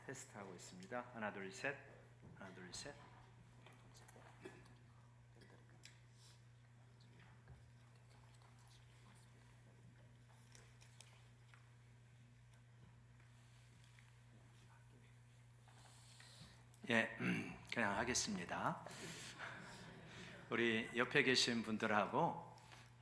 테스트하고 있습니다. 하나 둘 셋. 하나 둘 셋. 예, 그냥 하겠습니다. 우리 옆에 계신 분들하고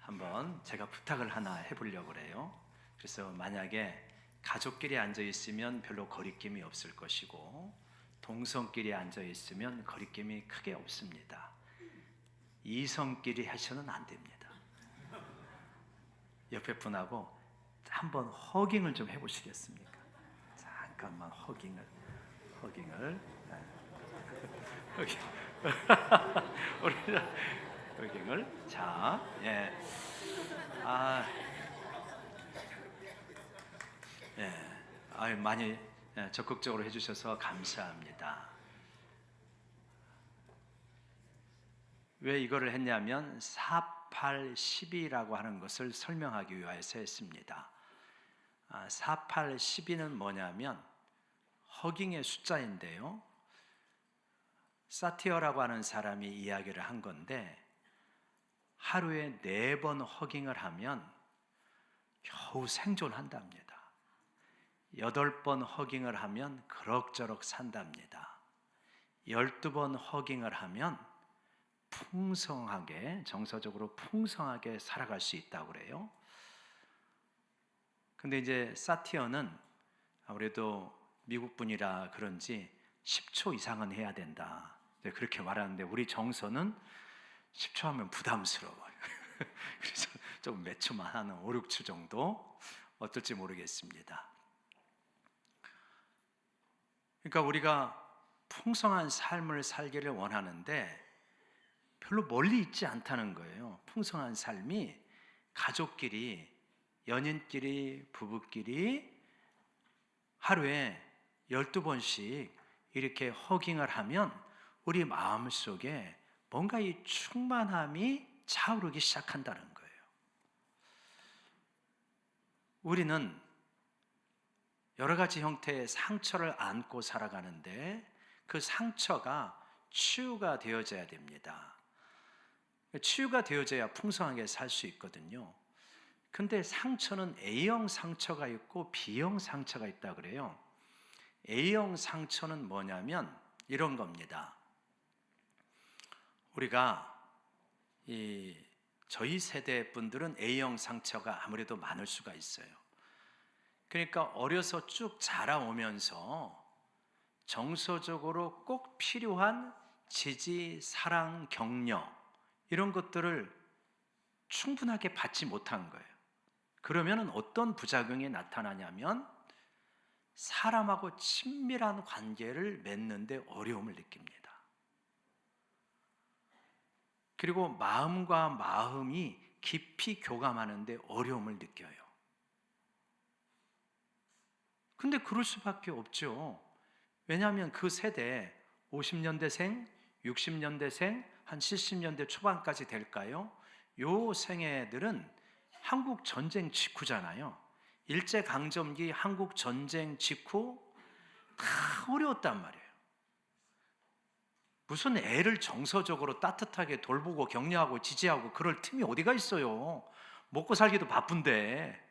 한번 제가 부탁을 하나 해보려고 그래요. 그래서 만약에 가족끼리 앉아 있으면 별로 거리낌이 없을 것이고, 동성끼리 앉아 있으면 거리낌이 크게 없습니다. 이성끼리 하셔는 안 됩니다. 옆에 분하고 한번 허깅을 좀 해보시겠습니까? 잠깐만 허깅을. 허깅. 허깅을. 자, 예. 많이 적극적으로 해주셔서 감사합니다. 왜 이거를 했냐면 4812라고 하는 것을 설명하기 위해서 했습니다. 4812는 뭐냐면 허깅의 숫자인데요, 사티어라고 하는 사람이 이야기를 한 건데, 하루에 4번 허깅을 하면 겨우 생존한답니다. 8번 허깅을 하면 그럭저럭 산답니다. 12번 허깅을 하면 풍성하게, 정서적으로 풍성하게 살아갈 수 있다고 그래요. 근데 이제 사티어는 아무래도 미국 분이라 그런지 10초 이상은 해야 된다, 그렇게 말하는데, 우리 정서는 10초 하면 부담스러워요. 그래서 좀 몇 초만 하는 5, 6초 정도 어떨지 모르겠습니다. 그러니까 우리가 풍성한 삶을 살기를 원하는데 별로 멀리 있지 않다는 거예요. 풍성한 삶이 가족끼리, 연인끼리, 부부끼리 하루에 12번씩 이렇게 허깅을 하면 우리 마음속에 뭔가 이 충만함이 차오르기 시작한다는 거예요. 우리는 여러 가지 형태의 상처를 안고 살아가는데 그 상처가 치유가 되어져야 됩니다. 치유가 되어져야 풍성하게 살 수 있거든요. 근데 상처는 A형 상처가 있고 B형 상처가 있다 그래요. A형 상처는 뭐냐면 이런 겁니다. 우리가 저희 세대 분들은 A형 상처가 아무래도 많을 수가 있어요. 그러니까 어려서 쭉 자라오면서 정서적으로 꼭 필요한 지지, 사랑, 격려, 이런 것들을 충분하게 받지 못한 거예요. 그러면 어떤 부작용이 나타나냐면 사람하고 친밀한 관계를 맺는데 어려움을 느낍니다. 그리고 마음과 마음이 깊이 교감하는데 어려움을 느껴요. 근데 그럴 수밖에 없죠. 왜냐하면 그 세대 50년대생, 60년대생, 한 70년대 초반까지 될까요? 요 생애들은 한국 전쟁 직후잖아요. 일제강점기 한국 전쟁 직후 다 어려웠단 말이에요. 무슨 애를 정서적으로 따뜻하게 돌보고 격려하고 지지하고 그럴 틈이 어디가 있어요. 먹고 살기도 바쁜데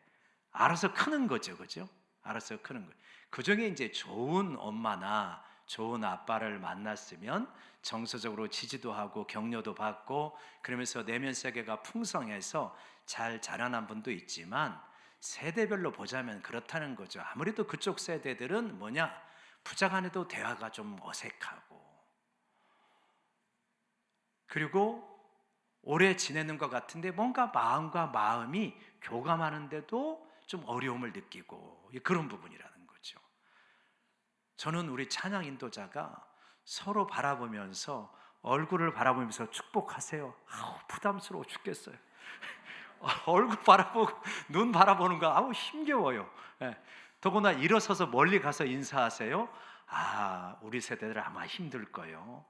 알아서 크는 거죠, 그죠? 알아서 크는 거예요. 그중에 이제 좋은 엄마나 좋은 아빠를 만났으면 정서적으로 지지도 하고 격려도 받고 그러면서 내면 세계가 풍성해서 잘 자라난 분도 있지만, 세대별로 보자면 그렇다는 거죠. 아무래도 그쪽 세대들은 뭐냐, 부자간에도 대화가 좀 어색하고, 그리고 오래 지내는 것 같은데 뭔가 마음과 마음이 교감하는데도 좀 어려움을 느끼고, 그런 부분이라는 거죠. 저는 우리 찬양 인도자가 서로 바라보면서, 얼굴을 바라보면서 축복하세요. 부담스러워 죽겠어요. 얼굴 바라보고 눈 바라보는 거 힘겨워요. 더구나 일어서서 멀리 가서 인사하세요. 우리 세대들 아마 힘들 거예요.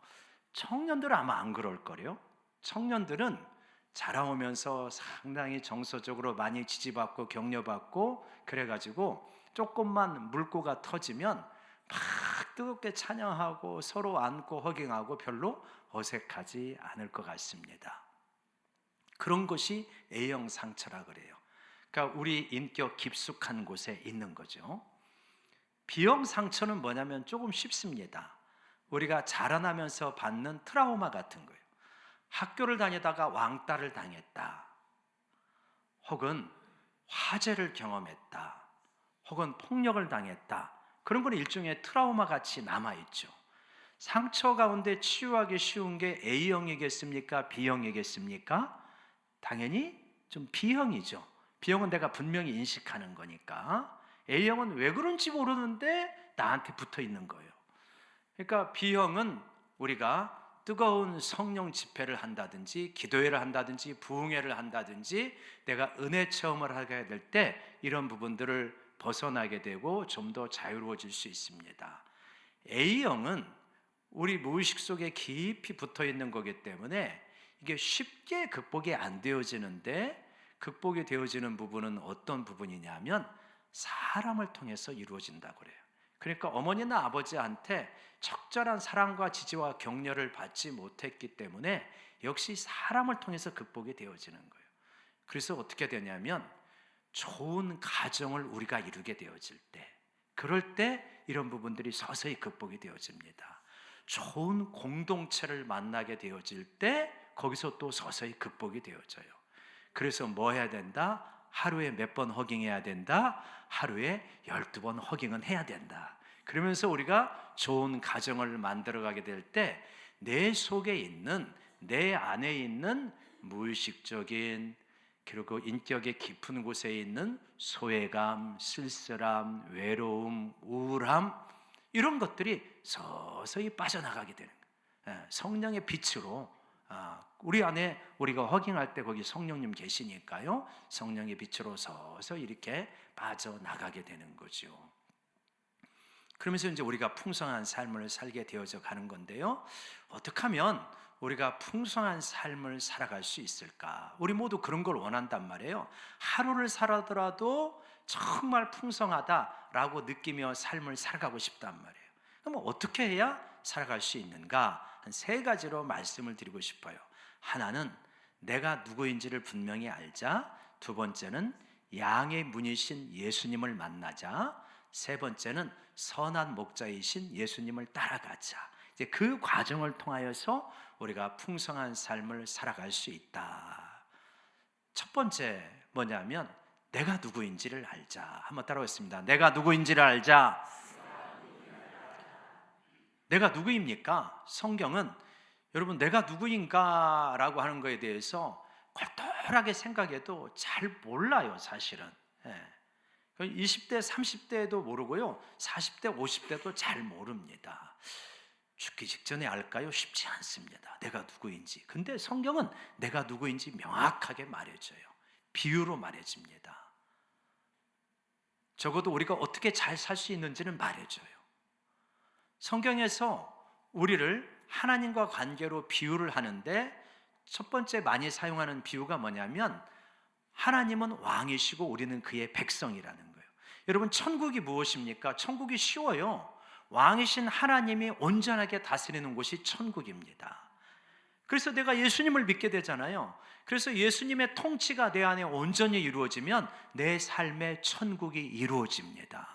청년들은 아마 안 그럴 거예요. 청년들은 자라오면서 상당히 정서적으로 많이 지지받고 격려받고 그래가지고 조금만 물꼬가 터지면 막 뜨겁게 찬양하고 서로 안고 허경하고 별로 어색하지 않을 것 같습니다. 그런 것이 A형 상처라 그래요. 그러니까 우리 인격 깊숙한 곳에 있는 거죠. B형 상처는 뭐냐면 조금 쉽습니다. 우리가 자라나면서 받는 트라우마 같은 거예요. 학교를 다니다가 왕따를 당했다, 혹은 화재를 경험했다, 혹은 폭력을 당했다. 그런 건 일종의 트라우마 같이 남아있죠. 상처 가운데 치유하기 쉬운 게 A형이겠습니까? B형이겠습니까? 당연히 좀 B형이죠. B형은 내가 분명히 인식하는 거니까. A형은 왜 그런지 모르는데 나한테 붙어 있는 거예요. 그러니까 B형은 우리가 뜨거운 성령 집회를 한다든지 기도회를 한다든지 부흥회를 한다든지 내가 은혜 체험을 하게 될 때 이런 부분들을 벗어나게 되고 좀 더 자유로워질 수 있습니다. A형은 우리 무의식 속에 깊이 붙어 있는 거기 때문에 이게 쉽게 극복이 안 되어지는데, 극복이 되어지는 부분은 어떤 부분이냐면 사람을 통해서 이루어진다고 그래요. 그러니까 어머니나 아버지한테 적절한 사랑과 지지와 격려를 받지 못했기 때문에 역시 사람을 통해서 극복이 되어지는 거예요. 그래서 어떻게 되냐면 좋은 가정을 우리가 이루게 되어질 때, 그럴 때 이런 부분들이 서서히 극복이 되어집니다. 좋은 공동체를 만나게 되어질 때 거기서 또 서서히 극복이 되어져요. 그래서 뭐 해야 된다? 하루에 몇 번 허깅해야 된다? 하루에 12번 허깅은 해야 된다. 그러면서 우리가 좋은 가정을 만들어가게 될 때 내 속에 있는, 내 안에 있는 무의식적인, 그리고 인격의 깊은 곳에 있는 소외감, 쓸쓸함, 외로움, 우울함, 이런 것들이 서서히 빠져나가게 되는 거예요. 성령의 빛으로, 우리 안에 우리가 허깅할 때 거기 성령님 계시니까요, 성령의 빛으로 서서히 이렇게 빠져나가게 되는 거죠. 그러면서 이제 우리가 풍성한 삶을 살게 되어져 가는 건데요, 어떻게 하면 우리가 풍성한 삶을 살아갈 수 있을까? 우리 모두 그런 걸 원한단 말이에요. 하루를 살아더라도 정말 풍성하다라고 느끼며 삶을 살아가고 싶단 말이에요. 그럼 어떻게 해야 살아갈 수 있는가? 한 3가지로 말씀을 드리고 싶어요. 하나는 내가 누구인지를 분명히 알자. 2번째는 양의 문이신 예수님을 만나자. 3번째는 선한 목자이신 예수님을 따라가자. 이제 그 과정을 통하여서 우리가 풍성한 삶을 살아갈 수 있다. 첫 번째 뭐냐면 내가 누구인지를 알자. 한번 따라하겠습니다. 내가 누구인지를 알자. 내가 누구입니까? 성경은 여러분 내가 누구인가 라고 하는 것에 대해서 똘똘하게 생각해도 잘 몰라요, 사실은. 20대, 30대도 모르고요, 40대, 50대도 잘 모릅니다. 죽기 직전에 알까요? 쉽지 않습니다. 내가 누구인지. 근데 성경은 내가 누구인지 명확하게 말해줘요. 비유로 말해줍니다. 적어도 우리가 어떻게 잘 살 수 있는지는 말해줘요. 성경에서 우리를 하나님과 관계로 비유를 하는데 첫 번째 많이 사용하는 비유가 뭐냐면 하나님은 왕이시고 우리는 그의 백성이라는 거예요. 여러분, 천국이 무엇입니까? 천국이 쉬워요. 왕이신 하나님이 온전하게 다스리는 곳이 천국입니다. 그래서 내가 예수님을 믿게 되잖아요. 그래서 예수님의 통치가 내 안에 온전히 이루어지면 내 삶의 천국이 이루어집니다.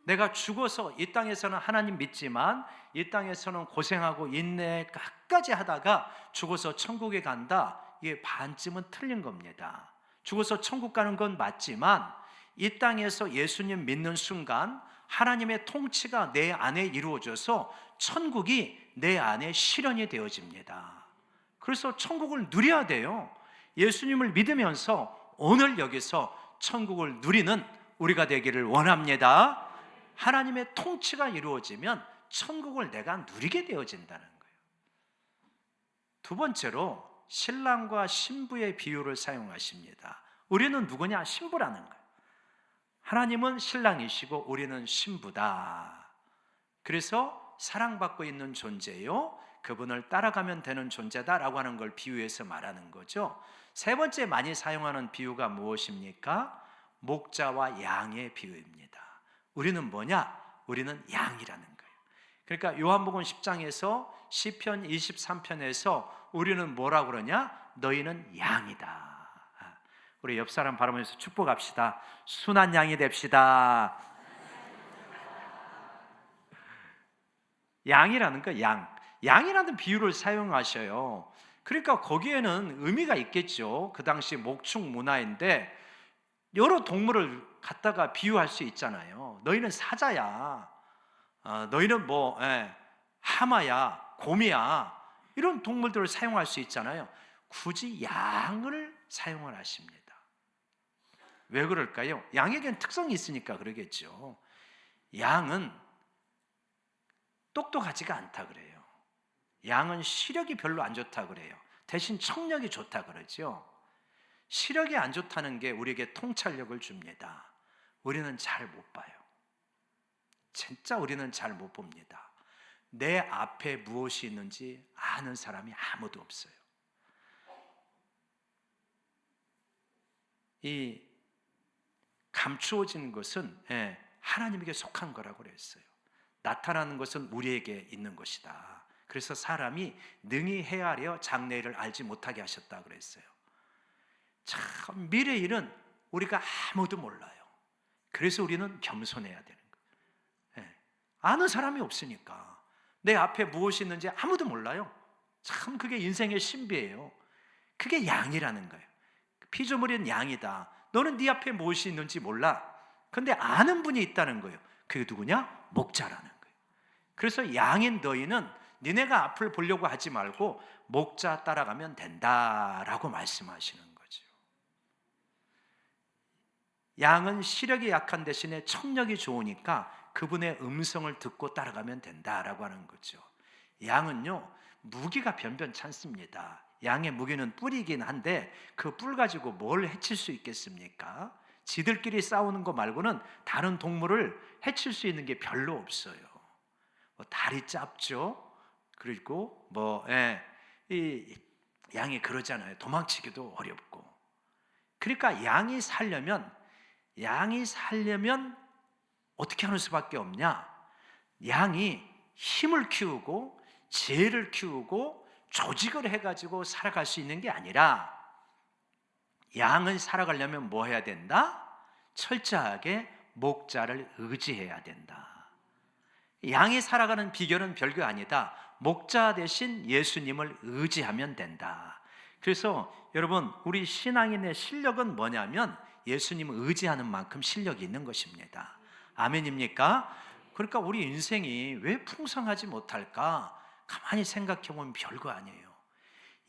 내가 죽어서 이 땅에서는 하나님 믿지만 이 땅에서는 고생하고 인내 끝까지 하다가 죽어서 천국에 간다, 이게 반쯤은 틀린 겁니다. 죽어서 천국 가는 건 맞지만 이 땅에서 예수님 믿는 순간 하나님의 통치가 내 안에 이루어져서 천국이 내 안에 실현이 되어집니다. 그래서 천국을 누려야 돼요. 예수님을 믿으면서 오늘 여기서 천국을 누리는 우리가 되기를 원합니다. 하나님의 통치가 이루어지면 천국을 내가 누리게 되어진다는 거예요. 2번째로 신랑과 신부의 비유를 사용하십니다. 우리는 누구냐? 신부라는 거예요. 하나님은 신랑이시고 우리는 신부다. 그래서 사랑받고 있는 존재요, 그분을 따라가면 되는 존재다라고 하는 걸 비유해서 말하는 거죠. 3번째 많이 사용하는 비유가 무엇입니까? 목자와 양의 비유입니다. 우리는 뭐냐? 우리는 양이라는 거예요. 그러니까 요한복음 10장에서 시편 23편에서 우리는 뭐라 그러냐? 너희는 양이다. 우리 옆 사람 바라보면서 축복합시다. 순한 양이 됩시다. 양이라는 거, 양이라는 비유를 사용하셔요. 그러니까 거기에는 의미가 있겠죠. 그 당시 목축 문화인데 여러 동물을 갖다가 비유할 수 있잖아요. 너희는 사자야, 너희는 하마야, 곰이야, 이런 동물들을 사용할 수 있잖아요. 굳이 양을 사용을 하십니다. 왜 그럴까요? 양에겐 특성이 있으니까 그러겠죠. 양은 똑똑하지가 않다 그래요. 양은 시력이 별로 안 좋다 그래요. 대신 청력이 좋다 그러죠. 시력이 안 좋다는 게 우리에게 통찰력을 줍니다. 우리는 잘 못 봐요. 진짜 우리는 잘 못 봅니다. 내 앞에 무엇이 있는지 아는 사람이 아무도 없어요. 이 감추어진 것은 하나님에게 속한 거라고 그랬어요. 나타나는 것은 우리에게 있는 것이다. 그래서 사람이 능히 헤아려 장래일을 알지 못하게 하셨다 그랬어요. 참 미래 일은 우리가 아무도 몰라요. 그래서 우리는 겸손해야 되는 거예요. 아는 사람이 없으니까 내 앞에 무엇이 있는지 아무도 몰라요. 참 그게 인생의 신비예요. 그게 양이라는 거예요. 피조물인 양이다. 너는 네 앞에 무엇이 있는지 몰라. 근데 아는 분이 있다는 거예요. 그게 누구냐? 목자라는 거예요. 그래서 양인 너희는 니네가 앞을 보려고 하지 말고 목자 따라가면 된다라고 말씀하시는 거죠. 양은 시력이 약한 대신에 청력이 좋으니까 그분의 음성을 듣고 따라가면 된다라고 하는 거죠. 양은요, 무기가 변변찮습니다. 양의 무기는 뿔이긴 한데 그 뿔 가지고 뭘 해칠 수 있겠습니까? 지들끼리 싸우는 거 말고는 다른 동물을 해칠 수 있는 게 별로 없어요. 다리 짧죠. 그리고 이 양이 그러잖아요. 도망치기도 어렵고. 그러니까 양이 살려면 어떻게 하는 수밖에 없냐? 양이 힘을 키우고 지혜를 키우고 조직을 해가지고 살아갈 수 있는 게 아니라 양은 살아가려면 뭐 해야 된다? 철저하게 목자를 의지해야 된다. 양이 살아가는 비결은 별거 아니다. 목자 대신 예수님을 의지하면 된다. 그래서 여러분, 우리 신앙인의 실력은 뭐냐면 예수님을 의지하는 만큼 실력이 있는 것입니다. 아멘입니까? 그러니까 우리 인생이 왜 풍성하지 못할까? 가만히 생각해 보면 별거 아니에요.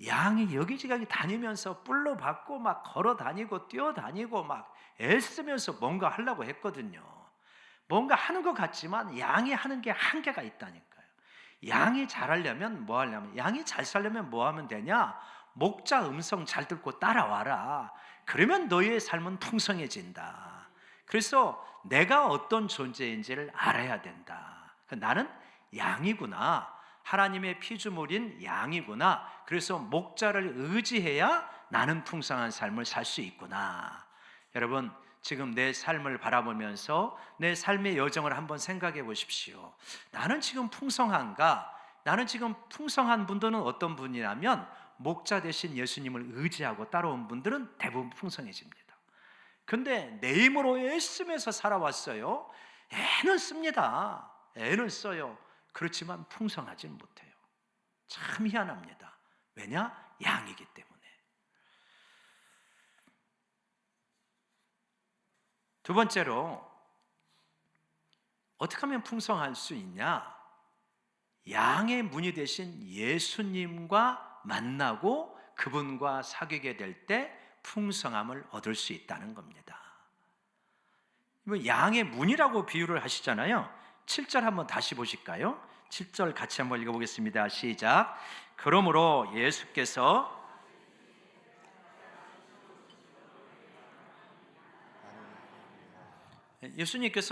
양이 여기저기 다니면서 뿔로 받고 막 걸어 다니고 뛰어 다니고 막 애쓰면서 뭔가 하려고 했거든요. 뭔가 하는 것 같지만 양이 하는 게 한계가 있다니까요. 양이 잘하려면 뭐 하려면, 양이 잘 살려면 뭐 하면 되냐? 목자 음성 잘 듣고 따라와라. 그러면 너희의 삶은 풍성해진다. 그래서 내가 어떤 존재인지를 알아야 된다. 나는 양이구나. 하나님의 피조물인 양이구나. 그래서 목자를 의지해야 나는 풍성한 삶을 살 수 있구나. 여러분, 지금 내 삶을 바라보면서 내 삶의 여정을 한번 생각해 보십시오. 나는 지금 풍성한가? 나는 지금 풍성한 분들은 어떤 분이냐면 목자 대신 예수님을 의지하고 따라온 분들은 대부분 풍성해집니다. 근데 내 힘으로 애쓰면서 살아왔어요. 애는 씁니다. 애는 써요. 그렇지만 풍성하지는 못해요. 참 희한합니다. 왜냐? 양이기 때문에. 두 번째로, 어떻게 하면 풍성할 수 있냐? 양의 문이 되신 예수님과 만나고 그분과 사귀게 될 때 풍성함을 얻을 수 있다는 겁니다. 양의 문이라고 비유를 하시잖아요. 7절 한번 다시 보실까요? 7절 같이 한번 읽어보겠습니다. 시작. 그러므로 예수께서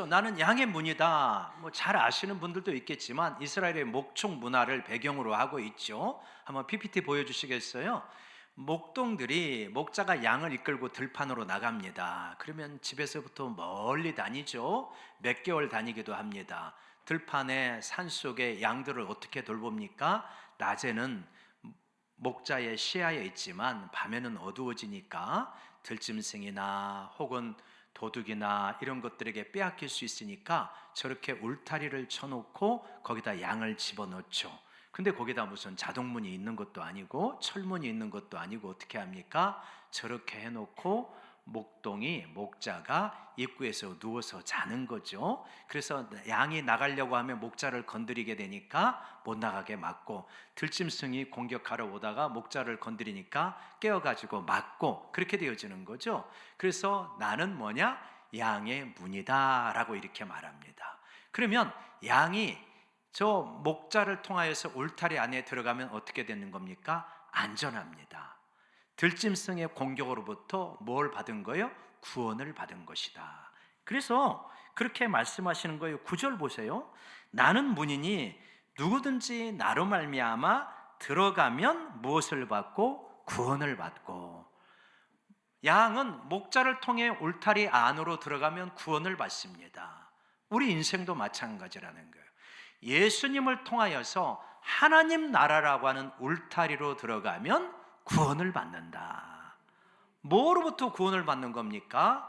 나는 양의 문이다. 잘 아시는 분들도 있겠지만 이스라엘의 목축 문화를 배경으로 하고 있죠. 한번 PPT 보여주시겠어요? 목동들이 목자가 양을 이끌고 들판으로 나갑니다. 그러면 집에서부터 멀리 다니죠. 몇 개월 다니기도 합니다. 들판에 산속에 양들을 어떻게 돌봅니까? 낮에는 목자의 시야에 있지만 밤에는 어두워지니까 들짐승이나 혹은 도둑이나 이런 것들에게 빼앗길 수 있으니까 저렇게 울타리를 쳐놓고 거기다 양을 집어넣죠. 근데 거기다 무슨 자동문이 있는 것도 아니고 철문이 있는 것도 아니고 어떻게 합니까? 저렇게 해놓고 목자가 입구에서 누워서 자는 거죠. 그래서 양이 나가려고 하면 목자를 건드리게 되니까 못 나가게 막고, 들짐승이 공격하러 오다가 목자를 건드리니까 깨어가지고 막고, 그렇게 되어지는 거죠. 그래서 나는 뭐냐? 양의 문이다 라고 이렇게 말합니다. 그러면 양이 저 목자를 통하여서 울타리 안에 들어가면 어떻게 되는 겁니까? 안전합니다. 들짐승의 공격으로부터 뭘 받은 거예요? 구원을 받은 것이다. 그래서 그렇게 말씀하시는 거예요. 9절 보세요. 나는 문이니 누구든지 나로 말미암아 들어가면 무엇을 받고? 구원을 받고. 양은 목자를 통해 울타리 안으로 들어가면 구원을 받습니다. 우리 인생도 마찬가지라는 거예요. 예수님을 통하여서 하나님 나라라고 하는 울타리로 들어가면 구원을 받는다. 뭐로부터 구원을 받는 겁니까?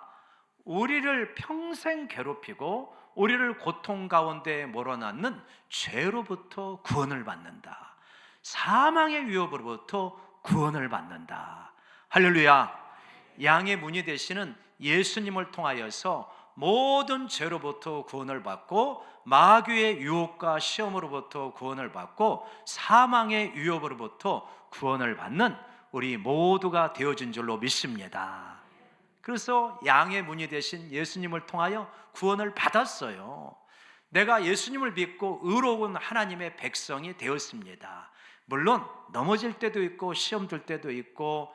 우리를 평생 괴롭히고 우리를 고통 가운데 몰아넣는 죄로부터 구원을 받는다. 사망의 위협으로부터 구원을 받는다. 할렐루야. 양의 문이 되시는 예수님을 통하여서 모든 죄로부터 구원을 받고 마귀의 유혹과 시험으로부터 구원을 받고 사망의 위협으로부터 구원을 받는 우리 모두가 되어진 줄로 믿습니다. 그래서 양의 문이 되신 예수님을 통하여 구원을 받았어요. 내가 예수님을 믿고 의로운 하나님의 백성이 되었습니다. 물론 넘어질 때도 있고 시험 들 때도 있고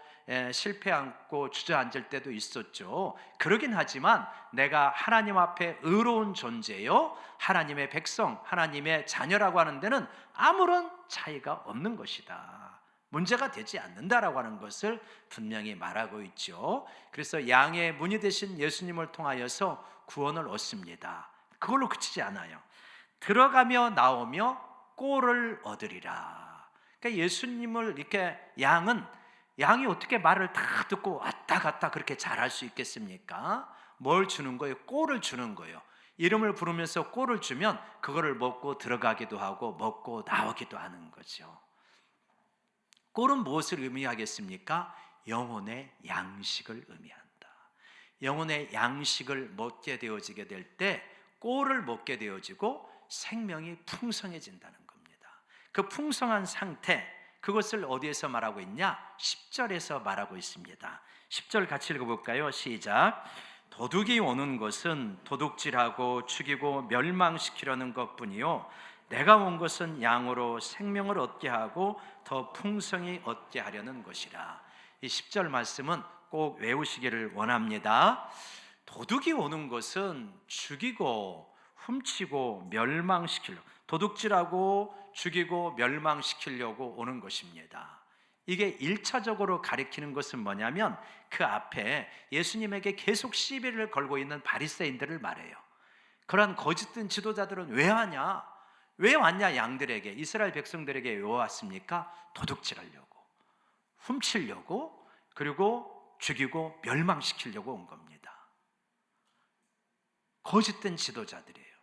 실패하고 주저앉을 때도 있었죠. 그러긴 하지만 내가 하나님 앞에 의로운 존재요, 하나님의 백성, 하나님의 자녀라고 하는 데는 아무런 차이가 없는 것이다. 문제가 되지 않는다라고 하는 것을 분명히 말하고 있죠. 그래서 양의 문이 되신 예수님을 통하여서 구원을 얻습니다. 그걸로 그치지 않아요. 들어가며 나오며 꼴을 얻으리라. 그러니까 예수님을 이렇게 양이 어떻게 말을 다 듣고 왔다 갔다 그렇게 잘할 수 있겠습니까? 뭘 주는 거예요? 꼴을 주는 거예요. 이름을 부르면서 꼴을 주면 그거를 먹고 들어가기도 하고 먹고 나오기도 하는 거죠. 꼴은 무엇을 의미하겠습니까? 영혼의 양식을 의미한다. 영혼의 양식을 먹게 되어지게 될 때 꼴을 먹게 되어지고 생명이 풍성해진다는 겁니다. 그 풍성한 상태, 그것을 어디에서 말하고 있냐? 10절에서 말하고 있습니다. 10절 같이 읽어볼까요? 시작. 도둑이 오는 것은 도둑질하고 죽이고 멸망시키려는 것뿐이요 내가 온 것은 양으로 생명을 얻게 하고 더 풍성히 얻게 하려는 것이라. 이 10절 말씀은 꼭 외우시기를 원합니다. 도둑이 오는 것은 죽이고 훔치고 멸망시키려고, 도둑질하고 죽이고 멸망시키려고 오는 것입니다. 이게 1차적으로 가리키는 것은 뭐냐면 그 앞에 예수님에게 계속 시비를 걸고 있는 바리새인들을 말해요. 그러한 거짓된 지도자들은 왜 하냐? 왜 왔냐? 양들에게, 이스라엘 백성들에게 왜 왔습니까? 도둑질하려고, 훔치려고, 그리고 죽이고 멸망시키려고 온 겁니다. 거짓된 지도자들이에요.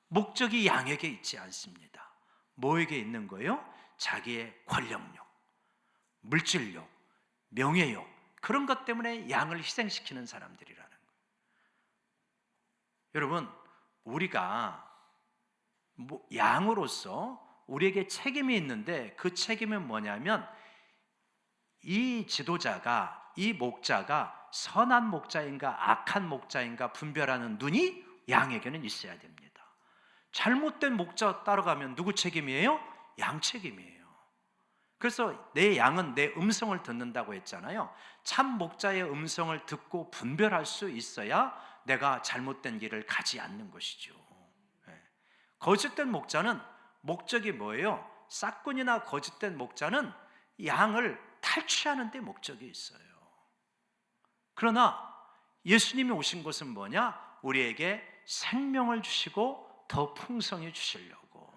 목적이 양에게 있지 않습니다. 뭐에게 있는 거예요? 자기의 권력욕, 물질욕, 명예욕, 그런 것 때문에 양을 희생시키는 사람들이라는 거예요. 여러분, 우리가 양으로서 우리에게 책임이 있는데 그 책임은 뭐냐면 이 지도자가, 이 목자가 선한 목자인가 악한 목자인가 분별하는 눈이 양에게는 있어야 됩니다. 잘못된 목자 따라가면 누구 책임이에요? 양 책임이에요. 그래서 내 양은 내 음성을 듣는다고 했잖아요. 참 목자의 음성을 듣고 분별할 수 있어야 내가 잘못된 길을 가지 않는 것이죠. 거짓된 목자는 목적이 뭐예요? 싹군이나 거짓된 목자는 양을 탈취하는 데 목적이 있어요. 그러나 예수님이 오신 것은 뭐냐? 우리에게 생명을 주시고 더 풍성히 주시려고.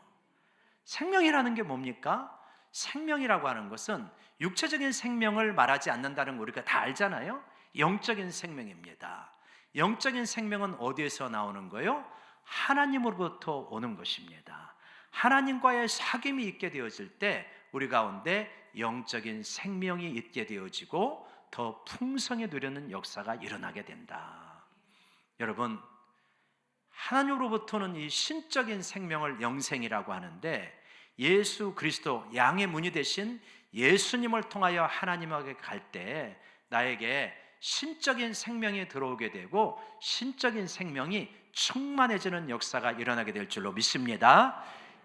생명이라는 게 뭡니까? 생명이라고 하는 것은 육체적인 생명을 말하지 않는다는 거 우리가 다 알잖아요. 영적인 생명입니다. 영적인 생명은 어디에서 나오는 거예요? 하나님으로부터 오는 것입니다. 하나님과의 사귐이 있게 되어질 때 우리 가운데 영적인 생명이 있게 되어지고 더 풍성히 누리는 역사가 일어나게 된다. 여러분, 하나님으로부터는 이 신적인 생명을 영생이라고 하는데, 예수 그리스도 양의 문이 되신 예수님을 통하여 하나님에게 갈 때 나에게 신적인 생명이 들어오게 되고 신적인 생명이 충만해지는 역사가 일어나게 될 줄로 믿습니다.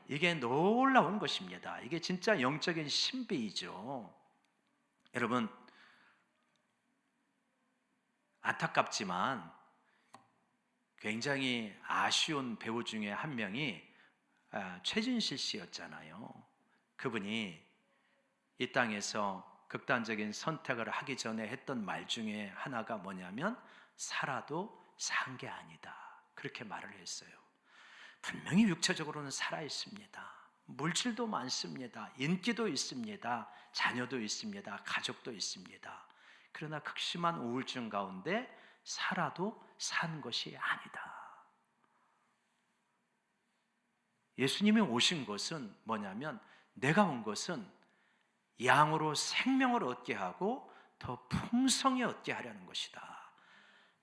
이게 놀라운 것입니다. 이게 진짜 영적인 신비이죠. 여러분, 안타깝지만 굉장히 아쉬운 배우 중에 한 명이 최진실 씨였잖아요. 그분이 이 땅에서 극단적인 선택을 하기 전에 했던 말 중에 하나가 뭐냐면 살아도 산 게 아니다, 그렇게 말을 했어요. 분명히 육체적으로는 살아 있습니다. 물질도 많습니다. 인기도 있습니다. 자녀도 있습니다. 가족도 있습니다. 그러나 극심한 우울증 가운데 살아도 산 것이 아니다. 예수님이 오신 것은 뭐냐면, 내가 온 것은 양으로 생명을 얻게 하고 더 풍성히 얻게 하려는 것이다.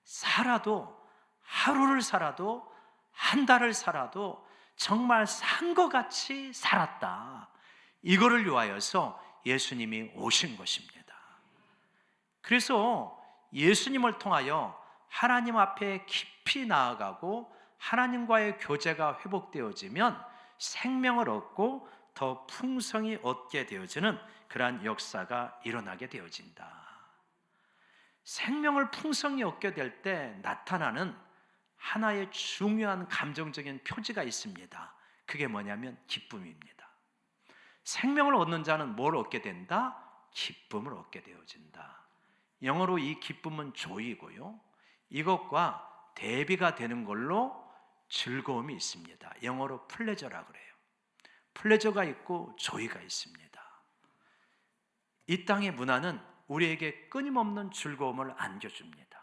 살아도, 하루를 살아도, 한 달을 살아도 정말 산 것 같이 살았다. 이거를 위하여서 예수님이 오신 것입니다. 그래서 예수님을 통하여 하나님 앞에 깊이 나아가고 하나님과의 교제가 회복되어지면 생명을 얻고 더 풍성히 얻게 되어지는 그러한 역사가 일어나게 되어진다. 생명을 풍성히 얻게 될 때 나타나는 하나의 중요한 감정적인 표지가 있습니다. 그게 뭐냐면 기쁨입니다. 생명을 얻는 자는 뭘 얻게 된다? 기쁨을 얻게 되어진다. 영어로 이 기쁨은 조이고요, 이것과 대비가 되는 걸로 즐거움이 있습니다. 영어로 플레저라 그래요. 플레저가 있고 조이가 있습니다. 이 땅의 문화는 우리에게 끊임없는 즐거움을 안겨줍니다.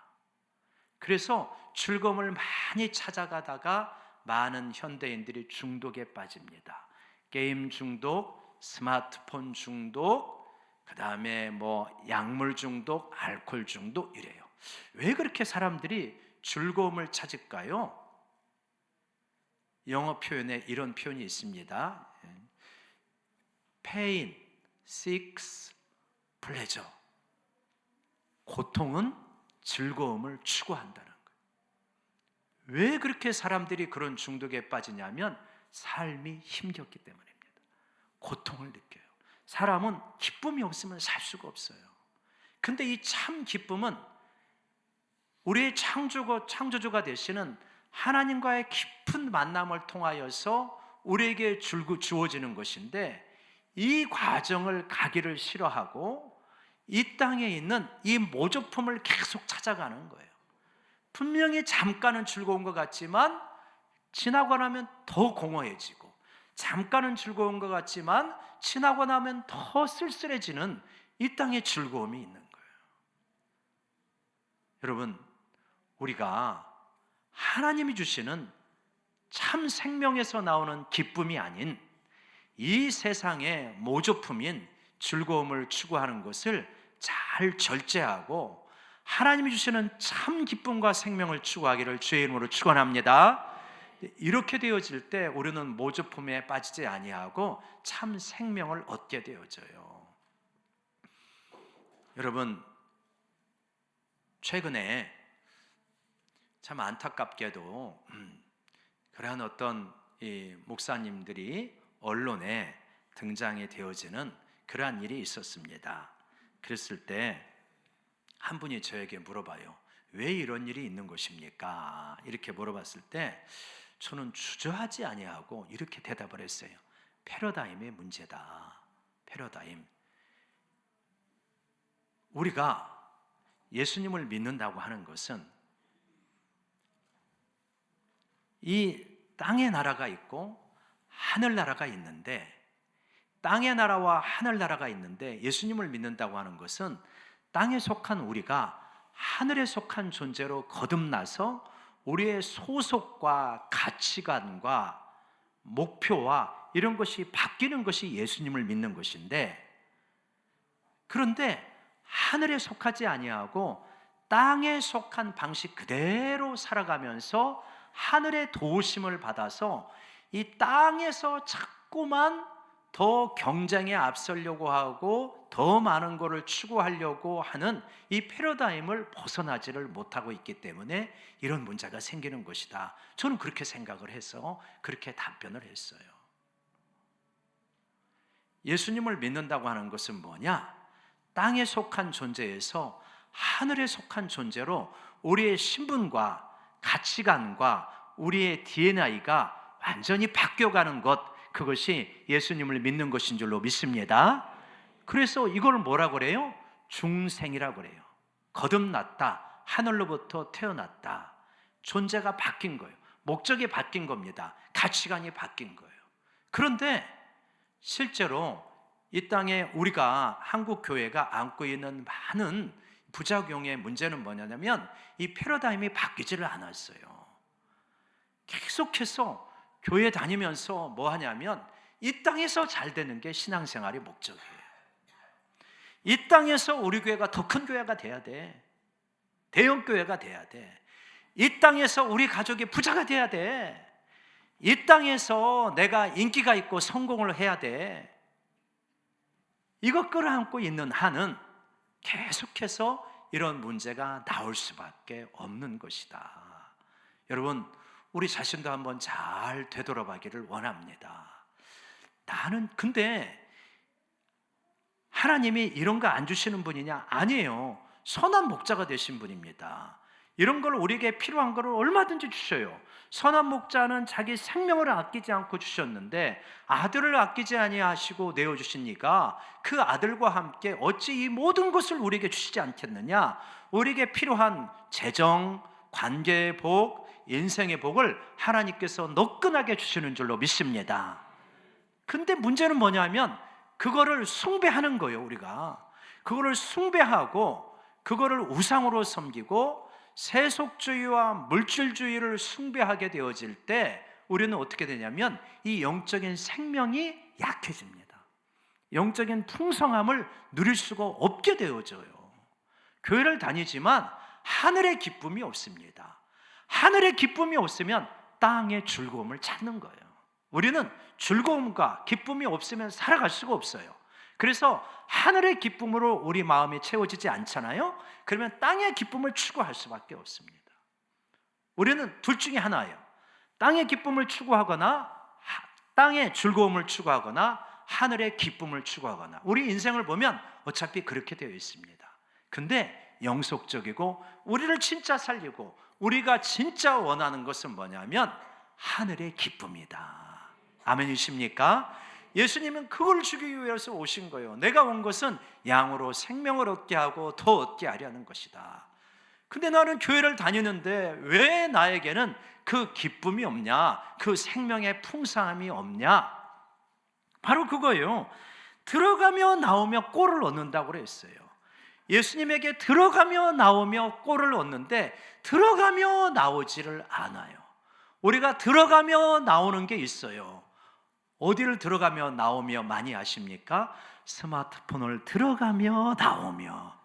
그래서 즐거움을 많이 찾아가다가 많은 현대인들이 중독에 빠집니다. 게임 중독, 스마트폰 중독, 그 다음에 약물 중독, 알코올 중독, 이래요. 왜 그렇게 사람들이 즐거움을 찾을까요? 영어 표현에 이런 표현이 있습니다. Pain seeks pleasure. 고통은 즐거움을 추구한다는 거예요. 왜 그렇게 사람들이 그런 중독에 빠지냐면 삶이 힘겹기 때문입니다. 고통을 느껴요. 사람은 기쁨이 없으면 살 수가 없어요. 근데 이 참 기쁨은 우리의 창조주가 되시는 하나님과의 깊은 만남을 통하여서 우리에게 주어지는 것인데, 이 과정을 가기를 싫어하고 이 땅에 있는 이 모조품을 계속 찾아가는 거예요. 분명히 잠깐은 즐거운 것 같지만 지나고 나면 더 공허해지고, 잠깐은 즐거운 것 같지만 지나고 나면 더 쓸쓸해지는 이 땅의 즐거움이 있는 거예요. 여러분, 우리가 하나님이 주시는 참 생명에서 나오는 기쁨이 아닌 이 세상의 모조품인 즐거움을 추구하는 것을 잘 절제하고 하나님이 주시는 참 기쁨과 생명을 추구하기를 주의 이름으로 축원합니다. 이렇게 되어질 때 우리는 모조품에 빠지지 아니하고 참 생명을 얻게 되어져요. 여러분, 최근에 참 안타깝게도 그러한 어떤 이 목사님들이 언론에 등장이 되어지는 그러한 일이 있었습니다. 그랬을 때 한 분이 저에게 물어봐요. 왜 이런 일이 있는 것입니까? 이렇게 물어봤을 때 저는 주저하지 아니하고 이렇게 대답을 했어요. 패러다임의 문제다. 패러다임. 우리가 예수님을 믿는다고 하는 것은 이 땅의 나라가 있고 하늘나라가 있는데, 땅의 나라와 하늘나라가 있는데 예수님을 믿는다고 하는 것은 땅에 속한 우리가 하늘에 속한 존재로 거듭나서 우리의 소속과 가치관과 목표와 이런 것이 바뀌는 것이 예수님을 믿는 것인데, 그런데 하늘에 속하지 아니하고 땅에 속한 방식 그대로 살아가면서 하늘의 도우심을 받아서 이 땅에서 자꾸만 더 경쟁에 앞서려고 하고 더 많은 것을 추구하려고 하는 이 패러다임을 벗어나지를 못하고 있기 때문에 이런 문제가 생기는 것이다. 저는 그렇게 생각을 해서 그렇게 답변을 했어요. 예수님을 믿는다고 하는 것은 뭐냐? 땅에 속한 존재에서 하늘에 속한 존재로 우리의 신분과 가치관과 우리의 DNA가 완전히 바뀌어가는 것, 그것이 예수님을 믿는 것인 줄로 믿습니다. 그래서 이걸 뭐라고 그래요? 중생이라고 그래요. 거듭났다, 하늘로부터 태어났다, 존재가 바뀐 거예요. 목적이 바뀐 겁니다. 가치관이 바뀐 거예요. 그런데 실제로 이 땅에 우리가 한국 교회가 안고 있는 많은 부작용의 문제는 뭐냐면 이 패러다임이 바뀌지를 않았어요. 계속해서 교회 다니면서 뭐 하냐면 이 땅에서 잘 되는 게 신앙생활의 목적이에요. 이 땅에서 우리 교회가 더 큰 교회가 돼야 돼. 대형 교회가 돼야 돼. 이 땅에서 우리 가족이 부자가 돼야 돼. 이 땅에서 내가 인기가 있고 성공을 해야 돼. 이것 끌어안고 있는 한은 계속해서 이런 문제가 나올 수밖에 없는 것이다. 여러분, 우리 자신도 한번 잘 되돌아보기를 원합니다. 나는 근데 하나님이 이런 거 안 주시는 분이냐? 아니에요. 선한 목자가 되신 분입니다. 이런 걸 우리에게 필요한 거를 얼마든지 주셔요. 선한 목자는 자기 생명을 아끼지 않고 주셨는데 아들을 아끼지 아니하시고 내어주시니까 그 아들과 함께 어찌 이 모든 것을 우리에게 주시지 않겠느냐? 우리에게 필요한 재정, 관계의 복, 인생의 복을 하나님께서 너끈하게 주시는 줄로 믿습니다. 근데 문제는 뭐냐면 그거를 숭배하는 거예요. 우리가 그거를 숭배하고 그거를 우상으로 섬기고 세속주의와 물질주의를 숭배하게 되어질 때 우리는 어떻게 되냐면 이 영적인 생명이 약해집니다. 영적인 풍성함을 누릴 수가 없게 되어져요. 교회를 다니지만 하늘의 기쁨이 없습니다. 하늘의 기쁨이 없으면 땅의 즐거움을 찾는 거예요. 우리는 즐거움과 기쁨이 없으면 살아갈 수가 없어요. 그래서 하늘의 기쁨으로 우리 마음이 채워지지 않잖아요. 그러면 땅의 기쁨을 추구할 수밖에 없습니다. 우리는 둘 중에 하나예요. 땅의 기쁨을 추구하거나 땅의 즐거움을 추구하거나 하늘의 기쁨을 추구하거나. 우리 인생을 보면 어차피 그렇게 되어 있습니다. 근데 영속적이고 우리를 진짜 살리고 우리가 진짜 원하는 것은 뭐냐면 하늘의 기쁨이다. 아멘이십니까? 예수님은 그걸 주기 위해서 오신 거예요. 내가 온 것은 양으로 생명을 얻게 하고 더 얻게 하려는 것이다. 근데 나는 교회를 다니는데 왜 나에게는 그 기쁨이 없냐? 그 생명의 풍성함이 없냐? 바로 그거예요. 들어가며 나오며 꼴을 얻는다고 그랬어요. 예수님에게 들어가며 나오며 꼴을 얻는데 들어가며 나오지를 않아요. 우리가 들어가며 나오는 게 있어요. 어디를 들어가며 나오며 많이 아십니까? 스마트폰을 들어가며 나오며,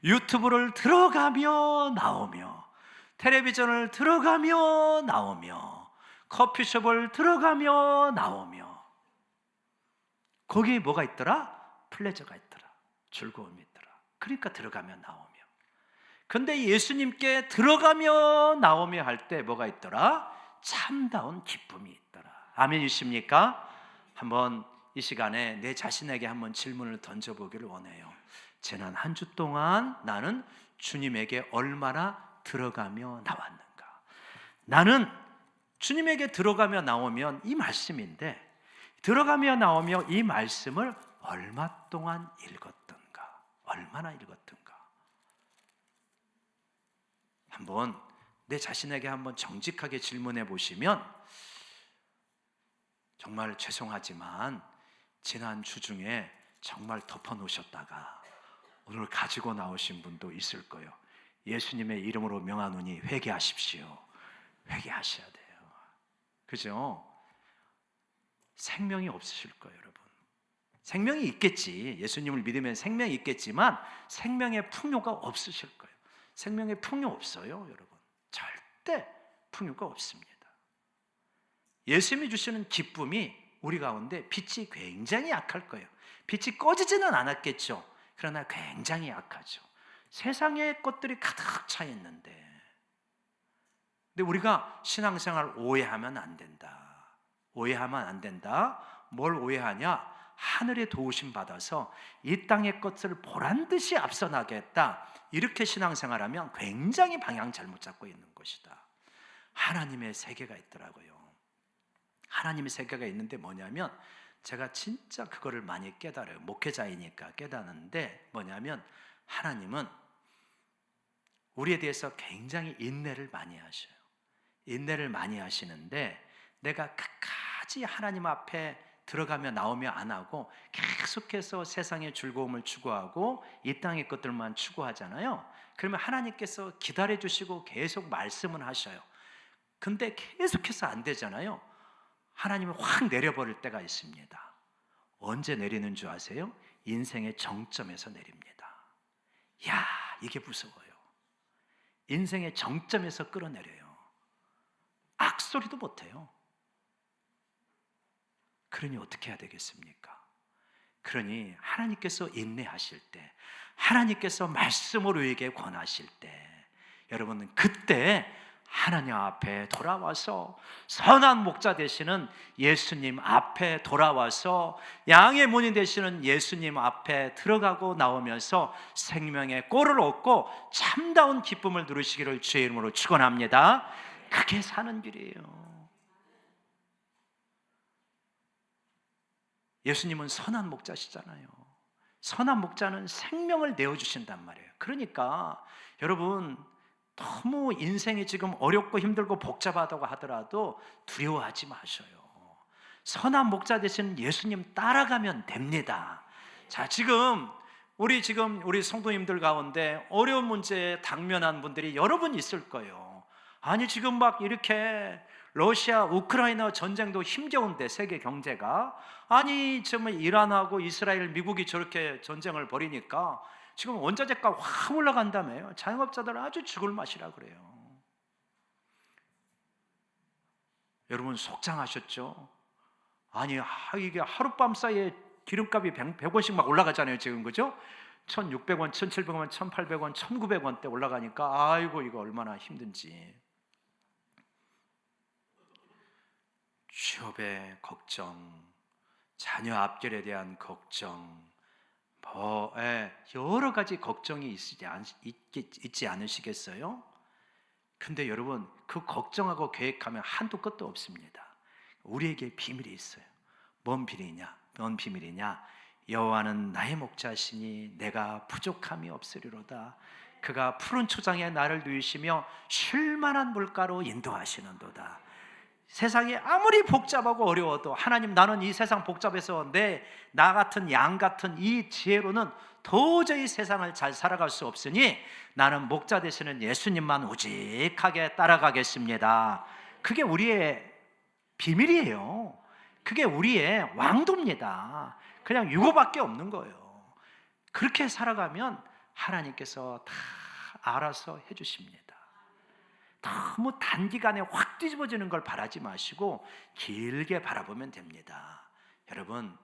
유튜브를 들어가며 나오며, 텔레비전을 들어가며 나오며, 커피숍을 들어가며 나오며. 거기에 뭐가 있더라? 플레저가 있더라. 즐거움이 있더라. 그러니까 들어가며 나오며. 근데 예수님께 들어가며 나오며 할 때 뭐가 있더라? 참다운 기쁨이 있더라. 아멘이십니까? 한번 이 시간에 내 자신에게 한번 질문을 던져보기를 원해요. 지난 한 주 동안 나는 주님에게 얼마나 들어가며 나왔는가? 나는 주님에게 들어가며 나오면 이 말씀인데 들어가며 나오며 이 말씀을 얼마 동안 읽었던가? 얼마나 읽었던가? 한번 내 자신에게 한번 정직하게 질문해 보시면 정말 죄송하지만 지난 주 중에 정말 덮어놓으셨다가 오늘 가지고 나오신 분도 있을 거예요. 예수님의 이름으로 명하노니 회개하십시오. 회개하셔야 돼요. 그죠? 생명이 없으실 거예요, 여러분. 생명이 있겠지. 예수님을 믿으면 생명이 있겠지만 생명의 풍요가 없으실 거예요. 생명의 풍요 없어요, 여러분. 절대 풍요가 없습니다. 예수님이 주시는 기쁨이 우리 가운데 빛이 굉장히 약할 거예요. 빛이 꺼지지는 않았겠죠. 그러나 굉장히 약하죠. 세상의 것들이 가득 차 있는데, 근데 우리가 신앙생활 오해하면 안 된다. 오해하면 안 된다. 뭘 오해하냐? 하늘의 도우심 받아서 이 땅의 것을 보란듯이 앞서 나겠다. 이렇게 신앙생활하면 굉장히 방향 잘못 잡고 있는 것이다. 하나님의 세계가 있더라고요. 하나님의 세계가 있는데 뭐냐면, 제가 진짜 그거를 많이 깨달아요. 목회자이니까 깨닫는데 뭐냐면, 하나님은 우리에 대해서 굉장히 인내를 많이 하셔요. 인내를 많이 하시는데, 내가 끝까지 하나님 앞에 들어가며 나오며 안 하고 계속해서 세상의 즐거움을 추구하고 이 땅의 것들만 추구하잖아요. 그러면 하나님께서 기다려 주시고 계속 말씀을 하셔요. 근데 계속해서 안 되잖아요. 하나님은 확 내려버릴 때가 있습니다. 언제 내리는 줄 아세요? 인생의 정점에서 내립니다. 야, 이게 무서워요. 인생의 정점에서 끌어내려요. 악소리도 못해요. 그러니 어떻게 해야 되겠습니까? 그러니 하나님께서 인내하실 때, 하나님께서 말씀으로 우리에게 권하실 때, 여러분은 그때 하나님 앞에 돌아와서 선한 목자 되시는 예수님 앞에 돌아와서 양의 문이 되시는 예수님 앞에 들어가고 나오면서 생명의 꼴을 얻고 참다운 기쁨을 누리시기를 주의 이름으로 축원합니다. 그게 사는 길이에요. 예수님은 선한 목자시잖아요. 선한 목자는 생명을 내어주신단 말이에요. 그러니까 여러분, 너무 인생이 지금 어렵고 힘들고 복잡하다고 하더라도 두려워하지 마셔요. 선한 목자 되시는 예수님 따라가면 됩니다. 자, 지금 우리 성도님들 가운데 어려운 문제에 당면한 분들이 여러 분 있을 거예요. 아니, 지금 막 이렇게 러시아 우크라이나 전쟁도 힘겨운데 세계 경제가, 아니 정말 이란하고 이스라엘 미국이 저렇게 전쟁을 벌이니까 지금 원자재가 확 올라간다며요. 자영업자들은 아주 죽을 맛이라 그래요. 여러분 속상하셨죠? 아니 이게 하룻밤 사이에 기름값이 100원씩 막 올라가잖아요 지금. 그죠? 1,600원, 1,700원, 1,800원, 1,900원대 올라가니까 아이고 이거 얼마나 힘든지. 취업의 걱정, 자녀 앞길에 대한 걱정, 여러 가지 걱정이 있지 않으시겠어요? 근데 여러분, 그 걱정하고 계획하면 한도 끝도 없습니다. 우리에게 비밀이 있어요. 뭔 비밀이냐? 여호와는 나의 목자시니 내가 부족함이 없으리로다. 그가 푸른 초장에 나를 누이시며 쉴 만한 물가로 인도하시는도다. 세상이 아무리 복잡하고 어려워도 하나님, 나는 이 세상 복잡해서 나 같은 양 같은 이 지혜로는 도저히 세상을 잘 살아갈 수 없으니 나는 목자 되시는 예수님만 우직하게 따라가겠습니다. 그게 우리의 비밀이에요. 그게 우리의 왕도입니다. 그냥 이거밖에 없는 거예요. 그렇게 살아가면 하나님께서 다 알아서 해주십니다. 너무 단기간에 확 뒤집어지는 걸 바라지 마시고 길게 바라보면 됩니다. 여러분,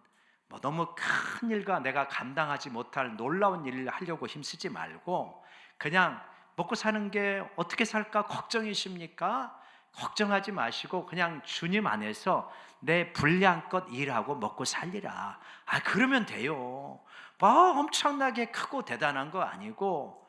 너무 큰 일과 내가 감당하지 못할 놀라운 일을 하려고 힘쓰지 말고 그냥 먹고 사는 게 어떻게 살까 걱정이십니까? 걱정하지 마시고 그냥 주님 안에서 내 분량껏 일하고 먹고 살리라. 그러면 돼요. 엄청나게 크고 대단한 거 아니고,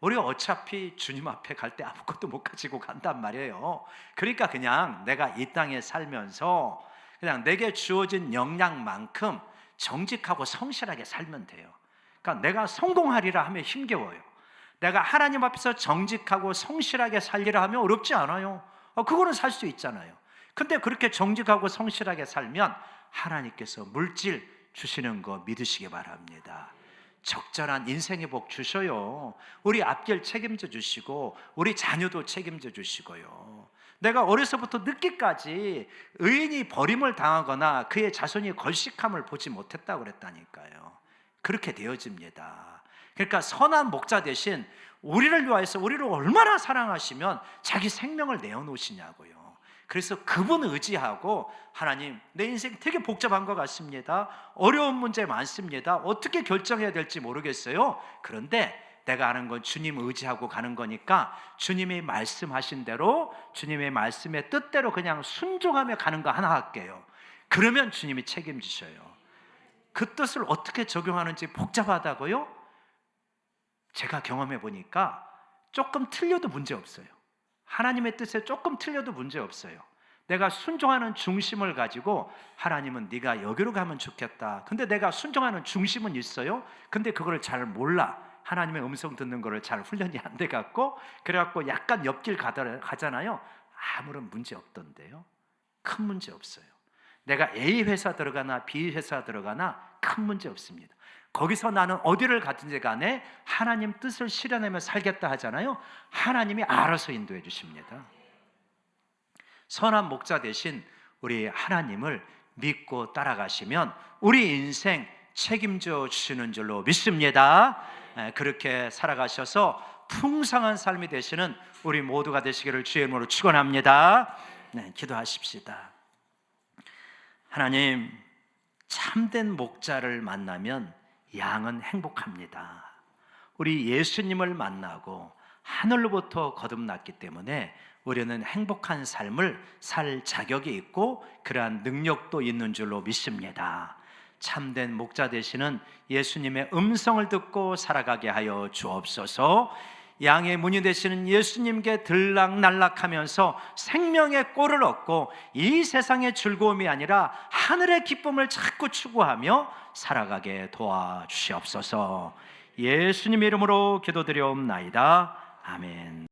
우리 어차피 주님 앞에 갈 때 아무것도 못 가지고 간단 말이에요. 그러니까 그냥 내가 이 땅에 살면서 그냥 내게 주어진 역량만큼 정직하고 성실하게 살면 돼요. 그러니까 내가 성공하리라 하면 힘겨워요. 내가 하나님 앞에서 정직하고 성실하게 살리라 하면 어렵지 않아요. 그거는 살 수 있잖아요. 근데 그렇게 정직하고 성실하게 살면 하나님께서 물질 주시는 거 믿으시기 바랍니다. 적절한 인생의 복 주셔요. 우리 앞길 책임져 주시고 우리 자녀도 책임져 주시고요. 내가 어려서부터 늦기까지 의인이 버림을 당하거나 그의 자손이 걸식함을 보지 못했다고 그랬다니까요. 그렇게 되어집니다. 그러니까 선한 목자 대신 우리를 위하여서 우리를 얼마나 사랑하시면 자기 생명을 내어놓으시냐고요. 그래서 그분을 의지하고 하나님, 내 인생 되게 복잡한 것 같습니다. 어려운 문제 많습니다. 어떻게 결정해야 될지 모르겠어요. 그런데 내가 아는 건 주님 의지하고 가는 거니까 주님이 말씀하신 대로 주님의 말씀의 뜻대로 그냥 순종하며 가는 거 하나 할게요. 그러면 주님이 책임지셔요. 그 뜻을 어떻게 적용하는지 복잡하다고요? 제가 경험해 보니까 조금 틀려도 문제 없어요. 하나님의 뜻에 조금 틀려도 문제 없어요. 내가 순종하는 중심을 가지고 하나님은 네가 여기로 가면 좋겠다. 근데 내가 순종하는 중심은 있어요. 근데 그걸 잘 몰라. 하나님의 음성 듣는 거를 잘 훈련이 안 돼 갖고 그래갖고 약간 옆길 가잖아요. 아무런 문제 없던데요. 큰 문제 없어요. 내가 A 회사 들어가나 B 회사 들어가나 큰 문제 없습니다. 거기서 나는 어디를 가든지 간에 하나님 뜻을 실현하며 살겠다 하잖아요. 하나님이 알아서 인도해 주십니다. 선한 목자 대신 우리 하나님을 믿고 따라가시면 우리 인생 책임져 주시는 줄로 믿습니다. 그렇게 살아가셔서 풍성한 삶이 되시는 우리 모두가 되시기를 주의 이름으로 축원합니다. 기도하십시다. 하나님, 참된 목자를 만나면 양은 행복합니다. 우리 예수님을 만나고 하늘로부터 거듭났기 때문에 우리는 행복한 삶을 살 자격이 있고 그러한 능력도 있는 줄로 믿습니다. 참된 목자 되시는 예수님의 음성을 듣고 살아가게 하여 주옵소서. 양의 문이 되시는 예수님께 들락날락하면서 생명의 꼴을 얻고 이 세상의 즐거움이 아니라 하늘의 기쁨을 자꾸 추구하며 살아가게 도와주시옵소서. 예수님 이름으로 기도드리옵나이다. 아멘.